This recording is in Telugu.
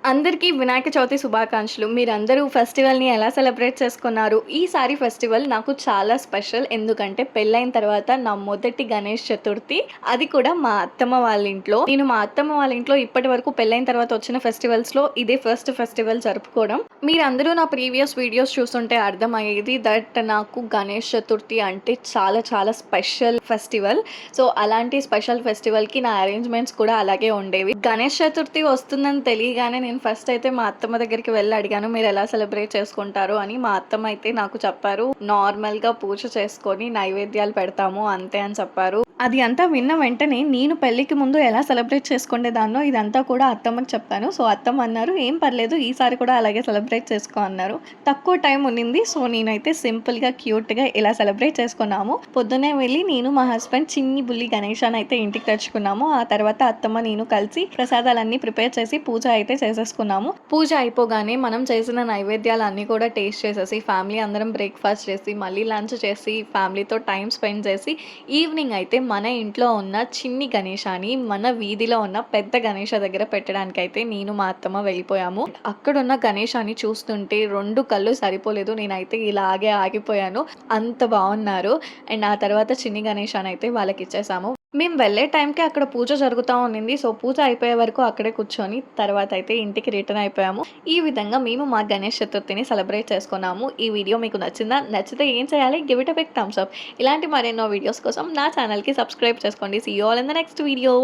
అందరికీ వినాయక చవితి శుభాకాంక్షలు. మీరందరూ ఫెస్టివల్‌ని ఎలా సెలబ్రేట్ చేసుకున్నారు? ఈసారి ఫెస్టివల్ నాకు చాలా స్పెషల్. ఎందుకంటే పెళ్ళైన తర్వాత నా మొదటి గణేష్ చతుర్థి. అది కూడా మా అత్తమ్మ వాళ్ళ ఇంట్లో. నేను మా అత్తమ్మ వాళ్ళ ఇంట్లో ఇప్పటివరకు పెళ్ళైన తర్వాత వచ్చిన ఫెస్టివల్స్‌లో ఇదే ఫస్ట్ ఫెస్టివల్ జరుపుకోవడం. మీరందరూ నా ప్రీవియస్ వీడియోస్ చూస్తుంటే అర్థమయ్యేది దట్ నాకు గణేష్ చతుర్థి అంటే చాలా చాలా స్పెషల్ ఫెస్టివల్. సో, అలాంటి స్పెషల్ ఫెస్టివల్‌కి నా అరేంజ్‌మెంట్స్ కూడా అలాగే ఉండేవి. గణేష్ చతుర్థి వస్తుందని తెలియగానే నేను ఫస్ట్ అయితే మా అత్తమ్మ దగ్గరికి వెళ్ళి అడిగాను, మీరు ఎలా సెలబ్రేట్ చేసుకుంటారు అని. మా అత్తమ్మ అయితే నాకు చెప్పారు, నార్మల్‌గా పూజ చేసుకొని నైవేద్యాలు పెడతాము అంతే అని చెప్పారు. అది అంతా విన్న వెంటనే నేను పెళ్ళికి ముందు ఎలా సెలబ్రేట్ చేసుకునేదాన్నో ఇదంతా కూడా అత్తమ్మకి చెప్పాను. సో, అత్తమ్మ అన్నారు, "ఏం పర్లేదు, ఈసారి కూడా అలాగే సెలబ్రేట్ చేసుకో" అన్నారు. తక్కువ టైం ఉన్నింది. సో, నేనైతే సింపుల్‌గా, క్యూట్‌గా ఇలా సెలబ్రేట్ చేసుకున్నాము. పొద్దున్నే వెళ్ళి నేను, మా హస్బెండ్ చిన్ని బుల్లి గణేషాన్ని అయితే ఇంటికి తెచ్చుకున్నాము. ఆ తర్వాత అత్తమ్మ, నేను కలిసి ప్రసాదాలన్నీ ప్రిపేర్ చేసి పూజ అయితే చేసేసుకున్నాము. పూజ అయిపోగానే మనం చేసిన నైవేద్యాలన్నీ కూడా టేస్ట్ చేసేసి, ఫ్యామిలీ అందరం బ్రేక్‌ఫాస్ట్ చేసి, మళ్ళీ లంచ్ చేసి, ఫ్యామిలీతో టైం స్పెండ్ చేసి, ఈవినింగ్ అయితే మన ఇంట్లో ఉన్న చిన్ని గణేశాని మన వీధిలో ఉన్న పెద్ద గణేష దగ్గర పెట్టడానికైతే నేను, మా అత్తమ్మ వెళ్ళిపోయాము. అక్కడున్న గణేశాన్ని చూస్తుంటే 2 కళ్ళు సరిపోలేదు. నేనైతే ఇలాగే ఆగిపోయాను. అంత బాగున్నారు. అండ్ ఆ తర్వాత చిన్ని గణేశానైతే వాళ్ళకిచ్చేసాము. మేము వెళ్ళే టైంకి అక్కడ పూజ జరుగుతా ఉన్నింది. సో, పూజ అయిపోయే వరకు అక్కడే కూర్చొని తర్వాత అయితే ఇంటికి రిటర్న్ అయిపోయాము. ఈ విధంగా మేము మా గణేష్ చతుర్థిని సెలబ్రేట్ చేసుకున్నాము. ఈ వీడియో మీకు నచ్చిందా? నచ్చితే ఏం చేయాలి? Give it a big thumbs up. ఇలాంటి మరెన్నో వీడియోస్ కోసం నా ఛానల్‌కి సబ్స్క్రైబ్ చేసుకోండి. See you all in the next video.